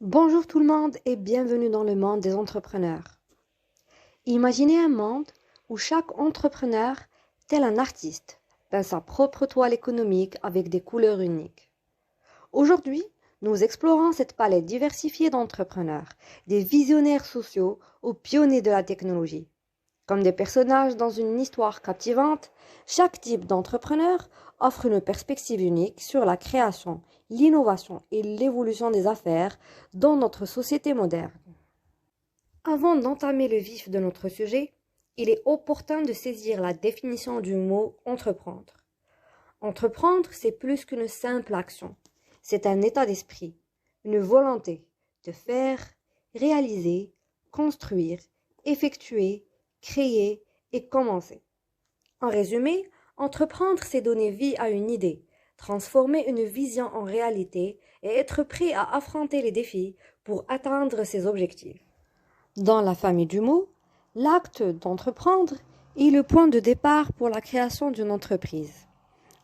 Bonjour tout le monde et bienvenue dans le monde des entrepreneurs. Imaginez un monde où chaque entrepreneur, tel un artiste, peint sa propre toile économique avec des couleurs uniques. Aujourd'hui, nous explorons cette palette diversifiée d'entrepreneurs, des visionnaires sociaux aux pionniers de la technologie. Comme des personnages dans une histoire captivante, chaque type d'entrepreneur offre une perspective unique sur la création, l'innovation et l'évolution des affaires dans notre société moderne. Avant d'entamer le vif de notre sujet, il est opportun de saisir la définition du mot entreprendre. Entreprendre, c'est plus qu'une simple action. C'est un état d'esprit, une volonté de faire, réaliser, construire, effectuer, créer et commencer. En résumé, entreprendre, c'est donner vie à une idée, transformer une vision en réalité et être prêt à affronter les défis pour atteindre ses objectifs. Dans la famille du mot, l'acte d'entreprendre est le point de départ pour la création d'une entreprise.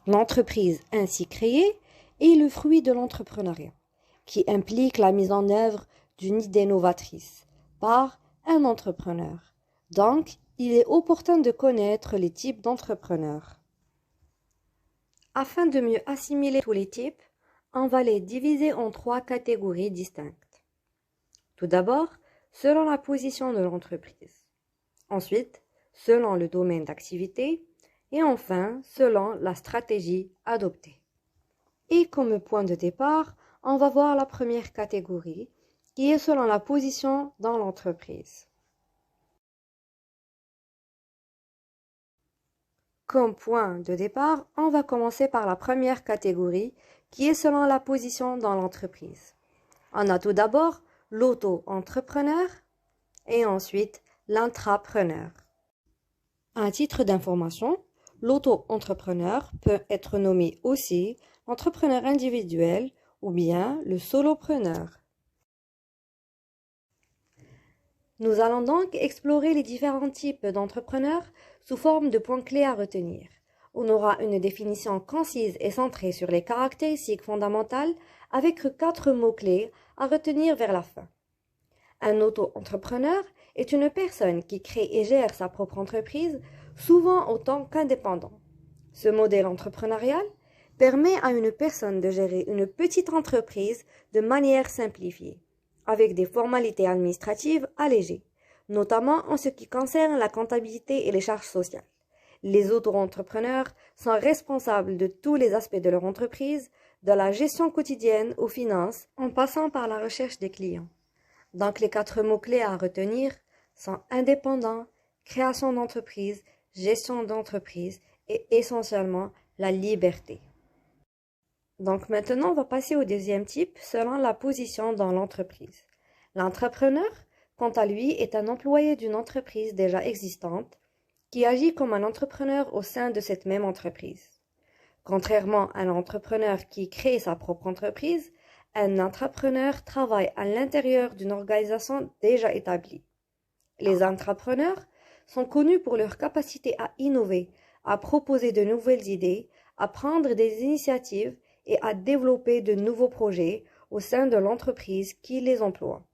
L'entreprise ainsi créée est le fruit de l'entrepreneuriat, qui implique la mise en œuvre d'une idée novatrice par un entrepreneur. Donc, il est opportun de connaître les types d'entrepreneurs. Afin de mieux assimiler tous les types, on va les diviser en 3 catégories distinctes. Tout d'abord, selon la position de l'entreprise. Ensuite, selon le domaine d'activité. Et enfin, selon la stratégie adoptée. Et comme point de départ, on va voir la première catégorie, qui est selon la position dans l'entreprise. Comme point de départ, on va commencer par la première catégorie, qui est selon la position dans l'entreprise. On a tout d'abord l'auto-entrepreneur et ensuite l'intrapreneur. À titre d'information, l'auto-entrepreneur peut être nommé aussi entrepreneur individuel ou bien le solopreneur. Nous allons donc explorer les différents types d'entrepreneurs sous forme de points clés à retenir. On aura une définition concise et centrée sur les caractéristiques fondamentales avec 4 mots-clés à retenir vers la fin. Un auto-entrepreneur est une personne qui crée et gère sa propre entreprise, souvent en tant qu'indépendant. Ce modèle entrepreneurial permet à une personne de gérer une petite entreprise de manière simplifiée, avec des formalités administratives allégées, notamment en ce qui concerne la comptabilité et les charges sociales. Les auto-entrepreneurs sont responsables de tous les aspects de leur entreprise, de la gestion quotidienne aux finances, en passant par la recherche des clients. Donc les 4 mots-clés à retenir sont indépendant, création d'entreprise, gestion d'entreprise et essentiellement la liberté. Donc maintenant, on va passer au deuxième type selon la position dans l'entreprise. L'entrepreneur, quant à lui, est un employé d'une entreprise déjà existante qui agit comme un entrepreneur au sein de cette même entreprise. Contrairement à l'entrepreneur qui crée sa propre entreprise, un intrapreneur travaille à l'intérieur d'une organisation déjà établie. Les intrapreneurs sont connus pour leur capacité à innover, à proposer de nouvelles idées, à prendre des initiatives et à développer de nouveaux projets au sein de l'entreprise qui les emploie.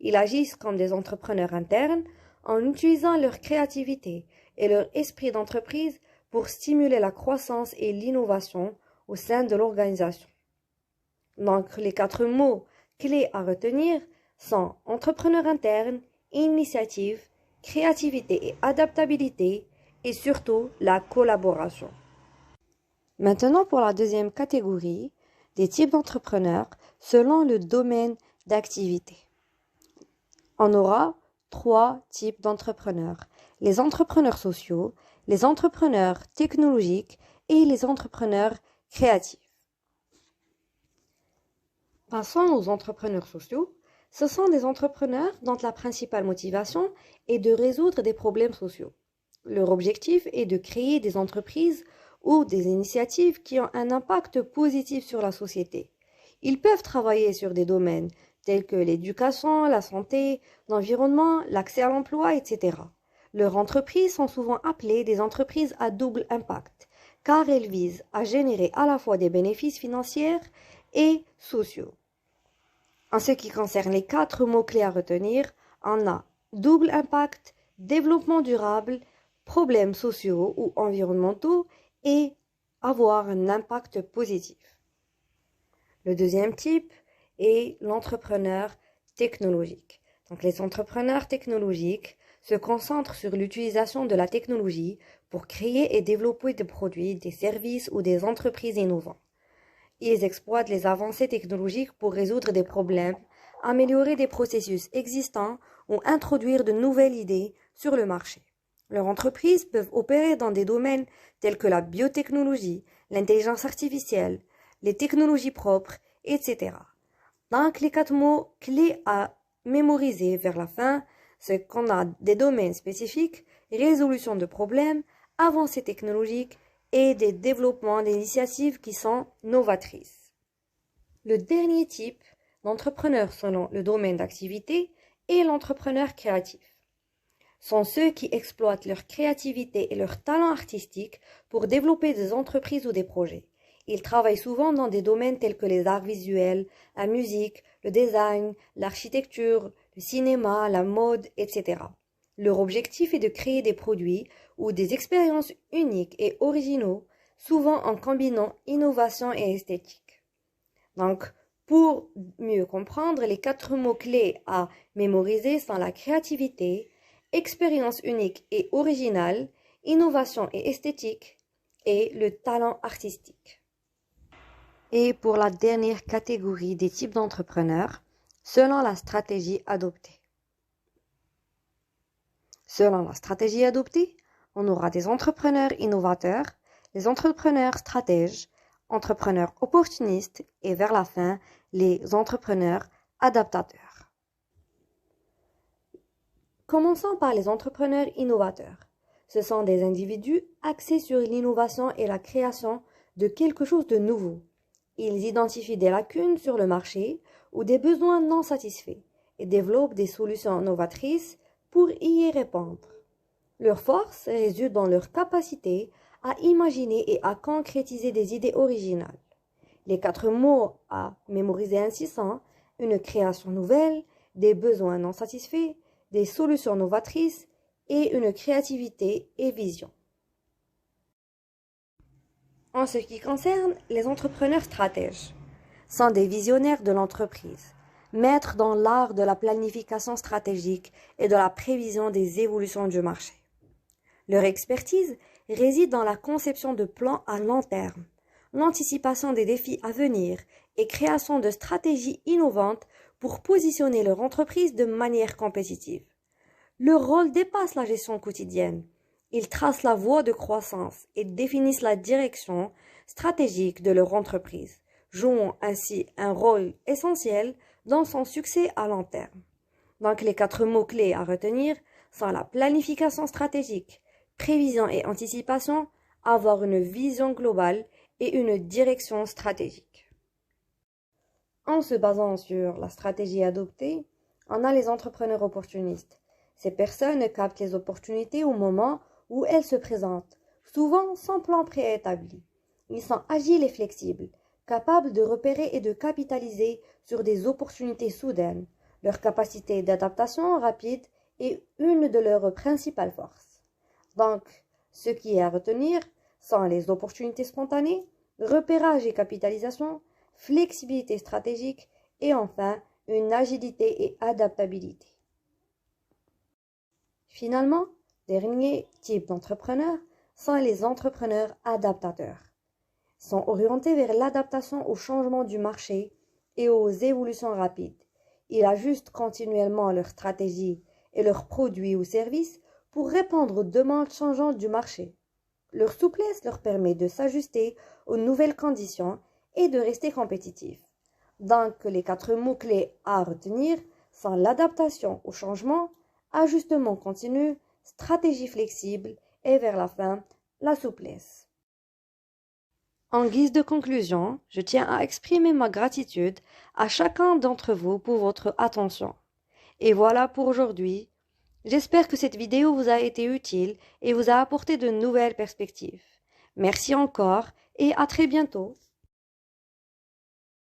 Ils agissent comme des entrepreneurs internes en utilisant leur créativité et leur esprit d'entreprise pour stimuler la croissance et l'innovation au sein de l'organisation. Donc, les 4 mots clés à retenir sont entrepreneur interne, initiative, créativité et adaptabilité et surtout la collaboration. Maintenant, pour la deuxième catégorie, des types d'entrepreneurs selon le domaine d'activité. On aura 3 types d'entrepreneurs. Les entrepreneurs sociaux, les entrepreneurs technologiques et les entrepreneurs créatifs. Passons aux entrepreneurs sociaux. Ce sont des entrepreneurs dont la principale motivation est de résoudre des problèmes sociaux. Leur objectif est de créer des entreprises ou des initiatives qui ont un impact positif sur la société. Ils peuvent travailler sur des domaines tels que l'éducation, la santé, l'environnement, l'accès à l'emploi, etc. Leurs entreprises sont souvent appelées des entreprises à double impact, car elles visent à générer à la fois des bénéfices financiers et sociaux. En ce qui concerne les 4 mots-clés à retenir, on a double impact, développement durable, problèmes sociaux ou environnementaux et avoir un impact positif. Le deuxième type est l'entrepreneur technologique. Donc les entrepreneurs technologiques se concentrent sur l'utilisation de la technologie pour créer et développer des produits, des services ou des entreprises innovants. Ils exploitent les avancées technologiques pour résoudre des problèmes, améliorer des processus existants ou introduire de nouvelles idées sur le marché. Leurs entreprises peuvent opérer dans des domaines tels que la biotechnologie, l'intelligence artificielle, les technologies propres, etc. Donc, les 4 mots clés à mémoriser vers la fin, c'est qu'on a des domaines spécifiques, résolution de problèmes, avancées technologiques et des développements d'initiatives qui sont novatrices. Le dernier type d'entrepreneur selon le domaine d'activité est l'entrepreneur créatif. Sont ceux qui exploitent leur créativité et leur talent artistique pour développer des entreprises ou des projets. Ils travaillent souvent dans des domaines tels que les arts visuels, la musique, le design, l'architecture, le cinéma, la mode, etc. Leur objectif est de créer des produits ou des expériences uniques et originaux, souvent en combinant innovation et esthétique. Donc, pour mieux comprendre, les 4 mots-clés à mémoriser sont la créativité, expérience unique et originale, innovation et esthétique, et le talent artistique. Et pour la dernière catégorie des types d'entrepreneurs, selon la stratégie adoptée. Selon la stratégie adoptée, on aura des entrepreneurs innovateurs, les entrepreneurs stratèges, entrepreneurs opportunistes et vers la fin, les entrepreneurs adaptateurs. Commençons par les entrepreneurs innovateurs. Ce sont des individus axés sur l'innovation et la création de quelque chose de nouveau. Ils identifient des lacunes sur le marché ou des besoins non satisfaits et développent des solutions novatrices pour y répondre. Leur force réside dans leur capacité à imaginer et à concrétiser des idées originales. Les 4 mots à mémoriser ainsi sont une création nouvelle, des besoins non satisfaits, des solutions novatrices et une créativité et vision. En ce qui concerne les entrepreneurs stratèges, sont des visionnaires de l'entreprise, maîtres dans l'art de la planification stratégique et de la prévision des évolutions du marché. Leur expertise réside dans la conception de plans à long terme, l'anticipation des défis à venir et création de stratégies innovantes pour positionner leur entreprise de manière compétitive. Leur rôle dépasse la gestion quotidienne. Ils tracent la voie de croissance et définissent la direction stratégique de leur entreprise, jouant ainsi un rôle essentiel dans son succès à long terme. Donc les 4 mots-clés à retenir sont la planification stratégique, prévision et anticipation, avoir une vision globale et une direction stratégique. En se basant sur la stratégie adoptée, on a les entrepreneurs opportunistes. Ces personnes captent les opportunités au moment où elles se présentent, souvent sans plan préétabli. Ils sont agiles et flexibles, capables de repérer et de capitaliser sur des opportunités soudaines. Leur capacité d'adaptation rapide est une de leurs principales forces. Donc, ce qui est à retenir sont les opportunités spontanées, repérage et capitalisation, flexibilité stratégique et enfin une agilité et adaptabilité. Finalement, dernier type d'entrepreneurs sont les entrepreneurs adaptateurs. Ils sont orientés vers l'adaptation au changement du marché et aux évolutions rapides. Ils ajustent continuellement leur stratégie et leurs produits ou services pour répondre aux demandes changeantes du marché. Leur souplesse leur permet de s'ajuster aux nouvelles conditions et de rester compétitifs. Donc, les 4 mots-clés à retenir sont l'adaptation au changement, ajustement continu, stratégie flexible et vers la fin, la souplesse. En guise de conclusion, je tiens à exprimer ma gratitude à chacun d'entre vous pour votre attention. Et voilà pour aujourd'hui. J'espère que cette vidéo vous a été utile et vous a apporté de nouvelles perspectives. Merci encore et à très bientôt.